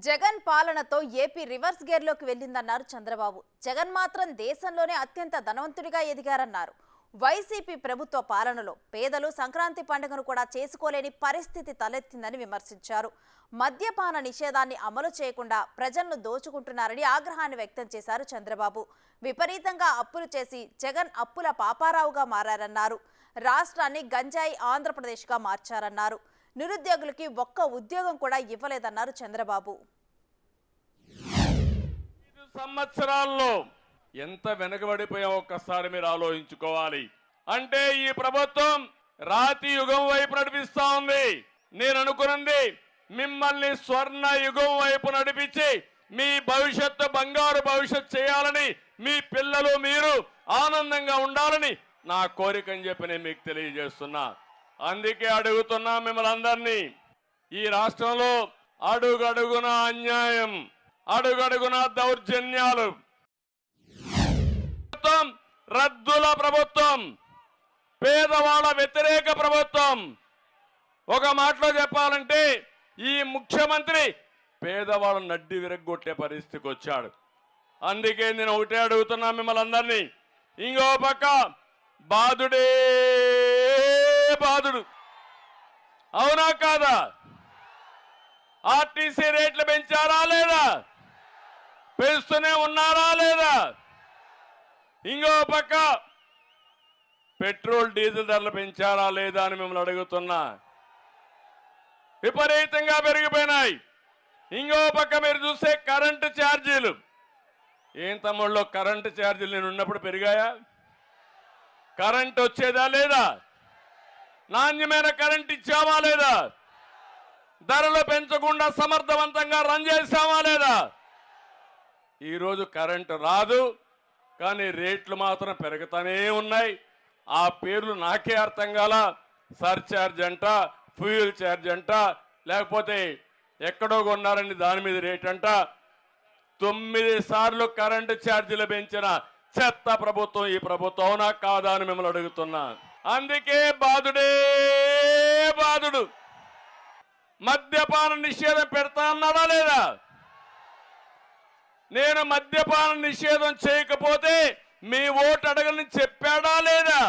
జగన్ పాలనతో AP reverse గేర్లోకి వెళ్లిందన్నారు చంద్రబాబు. జగన్ మాత్రం దేశంలోనే అత్యంత ధనవంతుడిగా ఎదిగారన్నారు. వైసీపీ ప్రభుత్వ పాలనలో పేదలు సంక్రాంతి పండుగను కూడా చేసుకోలేని పరిస్థితి తలెత్తిందని విమర్శించారు. మద్యపాన నిషేధాన్ని అమలు చేయకుండా ప్రజలను దోచుకుంటున్నారని ఆగ్రహాన్ని వ్యక్తం చేశారు చంద్రబాబు. విపరీతంగా అప్పులు చేసి జగన్ అప్పుల పాపారావుగా మారారన్నారు. రాష్ట్రాన్ని గంజాయి ఆంధ్రప్రదేశ్గా మార్చారన్నారు. నిరుద్యోగులకి ఒక్క ఉద్యోగం కూడా ఇవ్వలేదన్నారు చంద్రబాబు. 5 సంవత్సరాల్లో ఎంత వెనకబడిపోయా ఒక్కసారి మీరు ఆలోచించుకోవాలి. అంటే ఈ ప్రభుత్వం రాతి యుగం వైపు నడిపిస్తా ఉంది. నేను అనుకున్నది మిమ్మల్ని స్వర్ణ యుగం వైపు నడిపించి మీ భవిష్యత్తు బంగారు భవిష్యత్తు చేయాలని, మీ పిల్లలు మీరు ఆనందంగా ఉండాలని నా కోరిక అని చెప్పి నేను మీకు తెలియజేస్తున్నా. అందుకే అడుగుతున్నా మిమ్మల్ని అందరినీ, ఈ రాష్ట్రంలో అడుగడుగున అన్యాయం, అడుగడుగున దౌర్జన్యాలు, రద్దుల ప్రభుత్వం, పేదవాళ్ళ వ్యతిరేక ప్రభుత్వం. ఒక మాటలో చెప్పాలంటే ఈ ముఖ్యమంత్రి పేదవాళ్ళ నడ్డి విరగ్గొట్టే పరిస్థితికి వచ్చాడు. అందుకే నేను ఒకటే అడుగుతున్నా మిమ్మల్ని అందరినీ, ఇంకో పక్క బాధుడే బాధుడు, అవునా కాదా? ఆర్టీసీ రేట్లు పెంచారా లేదా? పెంచుతూనే ఉన్నారా లేదా? ఇంకో పక్క పెట్రోల్ డీజిల్ ధరలు పెంచారా లేదా అని మిమ్మల్ని అడుగుతున్నా. విపరీతంగా పెరిగిపోయినాయి. ఇంకో పక్క మీరు చూస్తే కరెంటు ఛార్జీలు, ఏం తమ్ముళ్ళు కరెంటు ఛార్జీలు నేను ఉన్నప్పుడు పెరిగాయా? కరెంట్ వచ్చేదా లేదా? నాణ్యమైన కరెంట్ ఇచ్చామా లేదా? ధరలు పెంచకుండా సమర్థవంతంగా రన్ చేశామా లేదా? ఈరోజు కరెంటు రాదు, కానీ రేట్లు మాత్రం పెరుగుతూనే ఉన్నాయి. ఆ పేర్లు నాకే అర్థం కాల. సర్ఛార్జ్ అంట, ఫ్యూయల్ ఛార్జ్ అంట, లేకపోతే ఎక్కడో కొన్నారని దాని మీద రేట్ అంట. 9 సార్లు కరెంటు ఛార్జీలు పెంచిన చెత్త ప్రభుత్వం ఈ ప్రభుత్వం, అవునా కాదా అని మిమ్మల్ని అడుగుతున్నా. అందుకే బాధుడే బాధుడు. మద్యపాన నిషేధం పెడతా అన్నాడా లేదా? నేను మద్యపాన నిషేధం చేయకపోతే మీ ఓటు అడగని చెప్పాడా లేదా?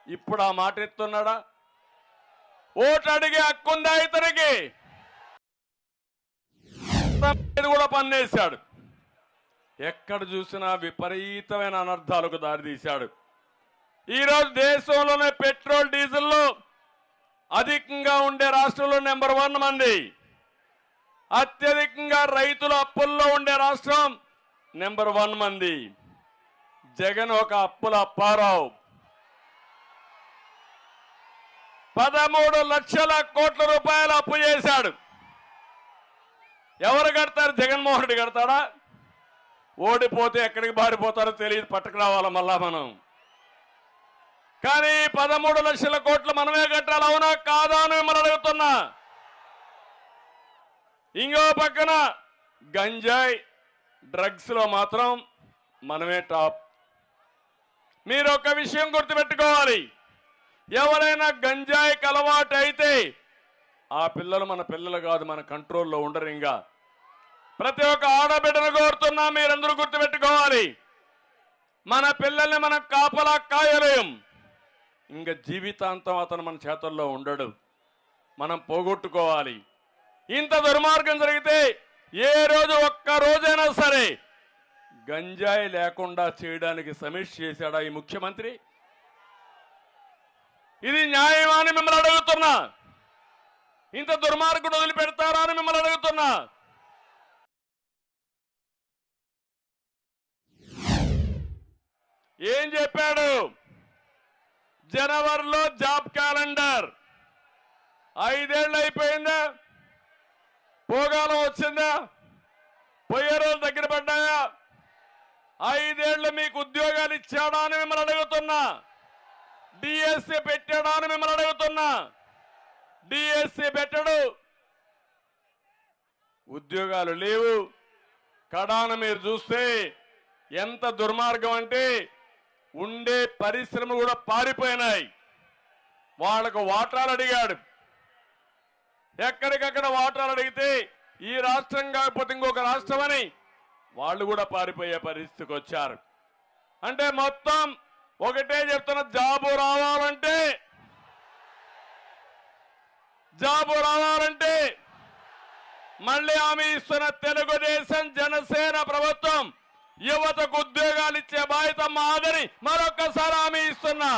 ఇప్పుడు ఆ మాట ఎత్తున్నాడా? ఓటు అడిగే హక్కుందా ఇతనికి? కూడా పన్నేశాడు. ఎక్కడ చూసినా విపరీతమైన అనర్థాలకు దారితీశాడు. ఈరోజు దేశంలోనే పెట్రోల్ డీజిల్లో అధికంగా ఉండే రాష్ట్రంలో నెంబర్ 1 మంది, అత్యధికంగా రైతుల అప్పుల్లో ఉండే రాష్ట్రం నెంబర్ 1 మంది. జగన్ ఒక అప్పుల అప్పారావు. 13 లక్షల కోట్ల రూపాయలు అప్పు చేశాడు. ఎవరు కడతారు? జగన్మోహన్ రెడ్డి కడతాడా? ఓడిపోతే ఎక్కడికి బారిపోతారో తెలియదు, పట్టుకు రావాలా మళ్ళా మనం. కానీ 13 లక్షల కోట్లు మనమే కట్టాలి, అవునా కాదా అని మిమ్మల్ని అడుగుతున్నా. ఇంకో పక్కన గంజాయి డ్రగ్స్ లో మాత్రం మనమే టాప్. మీరు ఒక విషయం గుర్తుపెట్టుకోవాలి, ఎవరైనా గంజాయికి అలవాటు అయితే ఆ పిల్లలు మన పిల్లలు కాదు, మన కంట్రోల్లో ఉండరు. ఇంకా ప్రతి ఒక్క ఆడబిడ్డను కోరుతున్నా, మీరందరూ గుర్తుపెట్టుకోవాలి, మన పిల్లల్ని మనం కాపలా కాయలేం. ఇంకా జీవితాంతం అతను మన చేతుల్లో ఉండడు, మనం పోగొట్టుకోవాలి. ఇంత దుర్మార్గం జరిగితే ఏ రోజు ఒక్క రోజైనా సరే గంజాయి లేకుండా చేయడానికి సమీక్ష చేశాడా ఈ ముఖ్యమంత్రి? ఇది న్యాయమా అని మిమ్మల్ని అడుగుతున్నా. ఇంత దుర్మార్గుడు వదిలిపెడతారా అని మిమ్మల్ని అడుగుతున్నా. ఏం చెప్పాడు? జనవరిలో జాబ్ క్యాలెండర్. 5 ఏళ్ళు అయిపోయిందా? పోగాలం వచ్చిందా? పోయే రోజు దగ్గర పడ్డాయా? 5 ఏళ్ళు మీకు ఉద్యోగాలు ఇచ్చాడా అని మిమ్మల్ని అడుగుతున్నా. డిఎస్సి పెట్టాడా అని మిమ్మల్ని అడుగుతున్నా. డిఎస్సి పెట్టడు, ఉద్యోగాలు లేవు. కడాన మీరు చూస్తే ఎంత దుర్మార్గం అంటే ఉండే పరిశ్రమలు కూడా పారిపోయినాయి. వాళ్లకు వాటాలు అడిగాడు, ఎక్కడికక్కడ వాటాలు అడిగితే ఈ రాష్ట్రం కాకపోతే ఇంకొక రాష్ట్రం అని వాళ్ళు కూడా పారిపోయే పరిస్థితికి వచ్చారు. అంటే మొత్తం ఒకటే చెప్తున్న, జాబు రావాలంటే మళ్ళీ హామీ ఇస్తున్న తెలుగుదేశం జనసేన ప్రభుత్వం యువతకు ఉద్యోగాలు ఇచ్చే బాధ్యత మాదని మరొక్కసారి హామీ ఇస్తున్నా.